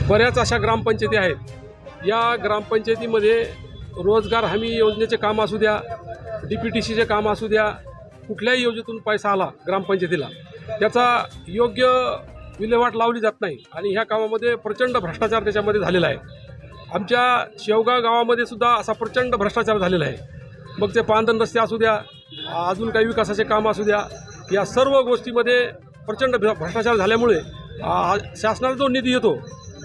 बऱ्याच अशा ग्रामपंचायती आहेत। या ग्रामपंचायतीमध्ये रोजगार हमी योजनेचे काम असू द्या, DPTCचे काम असू द्या, कुठल्याही योजनेतून पैसा आला ग्रामपंचायतीला त्याचा योग्य विल्हेवाट लावली जात नाही आणि ह्या कामामध्ये प्रचंड भ्रष्टाचार त्याच्यामध्ये झालेला आहे। आमच्या शेवगाव गावामध्ये सुद्धा असा प्रचंड भ्रष्टाचार झालेला आहे। मग ते पांदन रस्ते असू द्या, अजून काही विकासाचे काम असू द्या, या सर्व गोष्टीमध्ये प्रचंड भ्रष्टाचार झाल्यामुळे शासनाचा जो निधी येतो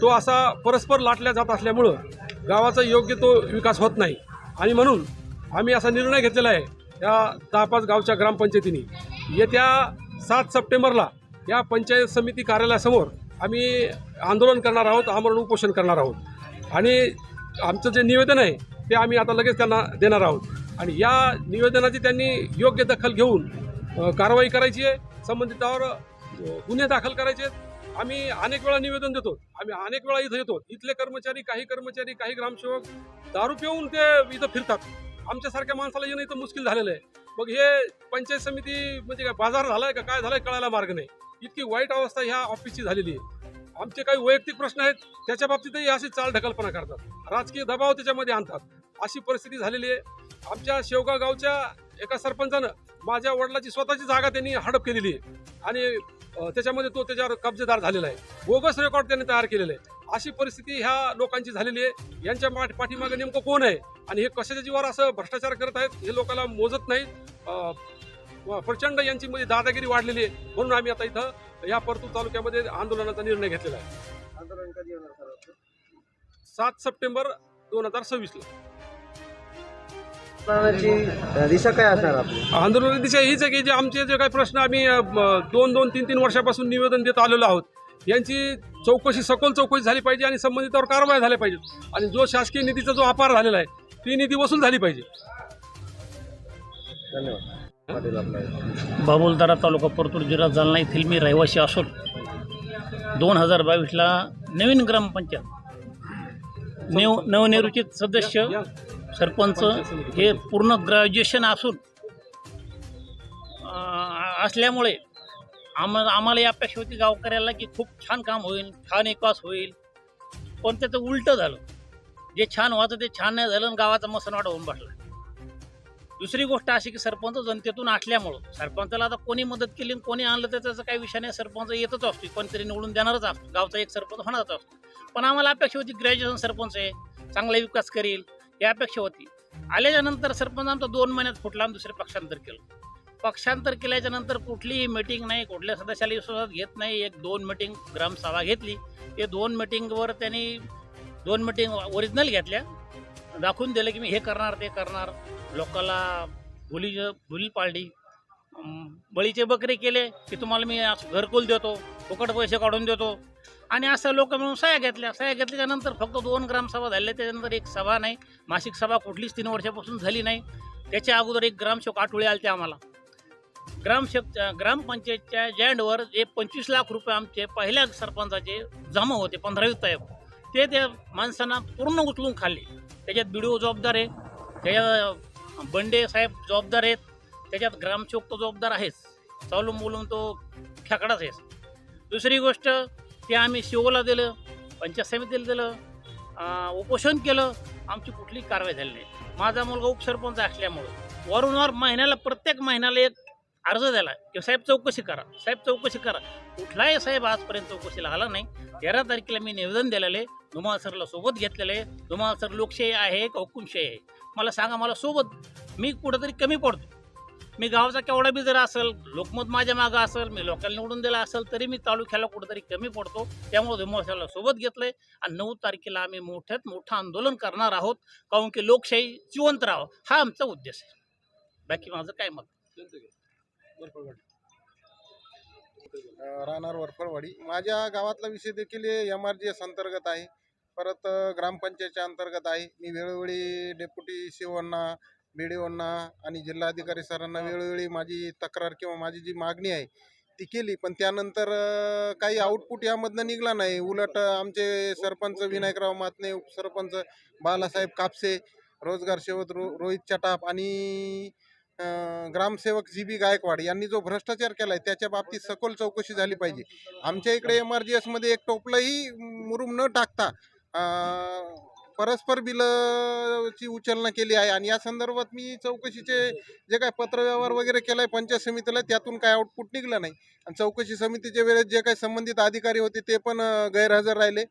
तो असा परस्पर लाटल्या जात असल्यामुळं गावाचा योग्य तो विकास होत नाही आणि म्हणून आम्ही असा निर्णय घेतलेला आहे या 10-5 गावच्या ग्रामपंचायतींनी येत्या 7 सप्टेंबरला या पंचायत समिती कार्यालयासमोर आम्ही आंदोलन करणार आहोत, आमरण उपोषण करणार आहोत आणि आमचं जे निवेदन आहे ते आम्ही आता लगेच त्यांना देणार आहोत आणि या निवेदनाची त्यांनी योग्य दखल घेऊन कारवाई करायची आहे, संबंधितावर गुन्हे दाखल करायचे आहेत। आम्ही अनेक वेळा निवेदन देतो, आम्ही अनेक वेळा इथं येतो, इथले कर्मचारी काही ग्रामसेवक दारू पिऊन ते इथं फिरतात, आमच्यासारख्या माणसाला येणं इथं मुश्किल झालेलं आहे। मग हे पंचायत समिती म्हणजे काय बाजार झालाय का काय झालाय कळायला मार्ग नाही, इतकी वाईट अवस्था ह्या ऑफिसची झालेली आहे। आमचे काही वैयक्तिक प्रश्न आहेत त्याच्या बाबतीतही अशी चालढकलपणा करतात, राजकीय दबाव त्याच्यामध्ये आणतात, अशी परिस्थिती झालेली आहे। आमच्या शेवगाव गावच्या एका सरपंचानं माझ्या वडिलाची स्वतःची जागा त्यांनी हडप केलेली आहे आणि त्याच्यामध्ये तो त्याच्यावर कब्जेदार झालेला आहे, बोगस रेकॉर्ड त्यांनी तयार केलेलं आहे। अशी परिस्थिती ह्या लोकांची झालेली आहे। यांच्या पाठीमागे नेमकं कोण आहे आणि हे कशाच्या जीवावर असं भ्रष्टाचार करत आहेत हे लोकांना मोजत नाहीत। प्रचंड यांची मध्ये दादागिरी वाढलेली आहे, म्हणून आम्ही आता इथं या परतूर तालुक्यामध्ये आंदोलनाचा निर्णय घेतलेला आहे। आंदोलन कधी होणार सर? 7 सप्टेंबर 2026 ला। आंदोलनाची दिशा काय असणार आपली? आंदोलनाची दिशा हीच आहे की जे आमचे जे काही प्रश्न आम्ही 2-3 वर्षापासून निवेदन देत आलेलो आहोत यांची चौकशी, सखोल चौकशी झाली पाहिजे आणि संबंधितावर कारवाई झाल्या पाहिजेत आणि जो शासकीय निधीचा जो अपार झालेला आहे ती निधी वसूल झाली पाहिजे। धन्यवाद। बाबुलतारा तालुका परतूर जिल्हा जालना येथील मी रहिवासी असून 2022ला नवीन ग्रामपंचायत नवनिर्वाचित सदस्य सरपंच हे पूर्ण ग्रॅज्युएशन असून असल्यामुळे आम्हाला या अपेक्षा होती गावकऱ्याला की खूप छान काम होईल, छान विकास होईल, पण त्याचं उलटं झालं। जे छान व्हायचं ते छान नाही झालं आणि गावाचा मसनवाट होऊन बसला। दुसरी गोष्ट अशी की सरपंच जनतेतून असल्यामुळं सरपंचाला आता कोणी मदत केली आणि कोणी आणलं तर त्याचा काही विषय नाही, सरपंच येतच असतो, कोणतरी निवडून देणारच असतो, गावचा एक सरपंच होणारच असतो। पण आम्हाला अपेक्षा होती ग्रॅज्युएशन सरपंच आहे, चांगला विकास करेल ही अपेक्षा होती। आल्याच्यानंतर सरपंच आमचा 2 महिन्यात फुटला आणि दुसरे पक्षांतर केलं। पक्षांतर केल्याच्यानंतर कुठलीही मीटिंग नाही, कुठल्या सदस्याला विश्वासात घेत नाही। 1-2 मीटिंग ग्रामसभा घेतली, ते 2 मीटिंगवर त्यांनी 2 मीटिंग ओरिजिनल घेतल्या, दाखवून दिलं की मी हे करणार ते करणार, लोकांना भुली पाळली, बळीचे बकरे केले की तुम्हाला मी घरकुल देतो, फुकट पैसे काढून देतो आणि असं लोक मिळून सह्या घेतल्या। सह्या घेतल्याच्यानंतर फक्त 2 ग्रामसभा झाल्या, त्याच्यानंतर एक सभा नाही, मासिक सभा कुठलीच 3 वर्षापासून झाली नाही। त्याच्या अगोदर एक ग्रामसेवक आठवळे आले ते आम्हाला ग्रामपंचायतच्या जँडवर जे 25 लाख रुपये आमचे पहिल्या सरपंचाचे जमा होते 15वी तारीख ते त्या माणसांना पूर्ण उचलून खाल्ले। त्याच्यात BDO जबाबदार आहे, त्याच्यात बंडे साहेब जबाबदार आहेत, त्याच्यात ग्रामसेवक तो जबाबदार आहेच, चालून बोलून तो खेकडाच आहे। दुसरी गोष्ट ते आम्ही शिवला दिलं, पंचायत समितीला दिलं, उपोषण केलं, आमची कुठली कारवाई झाली नाही। माझा मुलगा उपसरपंच असल्यामुळं वारंवार महिन्याला प्रत्येक महिन्याला एक अर्ज दिला की साहेब चौकशी करा, साहेब चौकशी करा, कुठलाही साहेब आजपर्यंत चौकशीला आला नाही। 13 तारखेला मी निवेदन दिलेलं आहे, धुमाळ सरला सोबत घेतलेलं आहे। धुमाळ सर लोकशाही आहे का हुकुमशाही आहे मला सांगा, मला सोबत मी कुठंतरी कमी पडतो, मी गावाचा केवढा बी जर असेल, लोकमत माझ्या मागं असेल, मी लोकांना निवडून दिला असेल तरी मी तालुक्याला कुठंतरी कमी पडतो। त्यामुळे धुमाळ सरला सोबत घेतलंय आणि 9 तारखेला आम्ही मोठ्यात मोठं आंदोलन करणार आहोत, कारण की लोकशाही जिवंत राहावं हा आमचा उद्देश आहे। बाकी माझं काय मत? राहणार वरफळवाडी। माझ्या गावातला विषय देखील MRGS अंतर्गत आहे, परत ग्रामपंचायतच्या अंतर्गत आहे। मी वेळोवेळी डेप्युटी COना, BDOना आणि जिल्हाधिकारी सरांना वेळोवेळी माझी तक्रार किंवा माझी जी मागणी आहे ती केली, पण त्यानंतर काही आउटपुट यामधनं निघाला नाही। उलट आमचे सरपंच विनायकराव मातने, उपसरपंच बालासाहेब कापसे, रोजगार सेवक रोहित चटाप आणि ग्रामसेवक जी.बी. गायकवाड यांनी जो भ्रष्टाचार केलाय त्याच्या बाबतीत सखोल चौकशी झाली पाहिजे. आमच्या इकडे MRGS मध्ये एक टोपलंही मुरुम न टाकता परस्पर बिलची उचलना केली आहे आणि या संदर्भात मी चौकशीचे जे काय पत्रव्यवहार वगैरे केलाय पंचायत समितीला, त्यातून काय आउटपुट निघलं नाही. आणि चौकशी समितीच्या वेळेस जे काही संबंधित अधिकारी होते ते पण गैरहजर राहिले.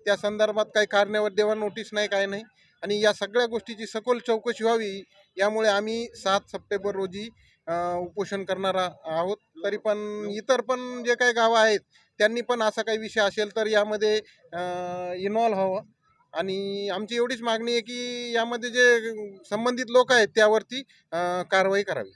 त्या संदर्भात काही कारणावर देवा नोटीस नाही, काय नाही. आणि या सगळ्या गोष्टीची सखोल चौकशी व्हावी, यामुळे आम्ही 7 सप्टेंबर रोजी उपोषण करणार आहोत. तरी पण इतर पण जे काही गावं आहेत त्यांनी पण असा काही विषय असेल तर यामध्ये इन्व्हॉल्व व्हावं. आणि आमची एवढीच मागणी आहे की यामध्ये जे संबंधित लोक आहेत त्यावरती कारवाई करावी.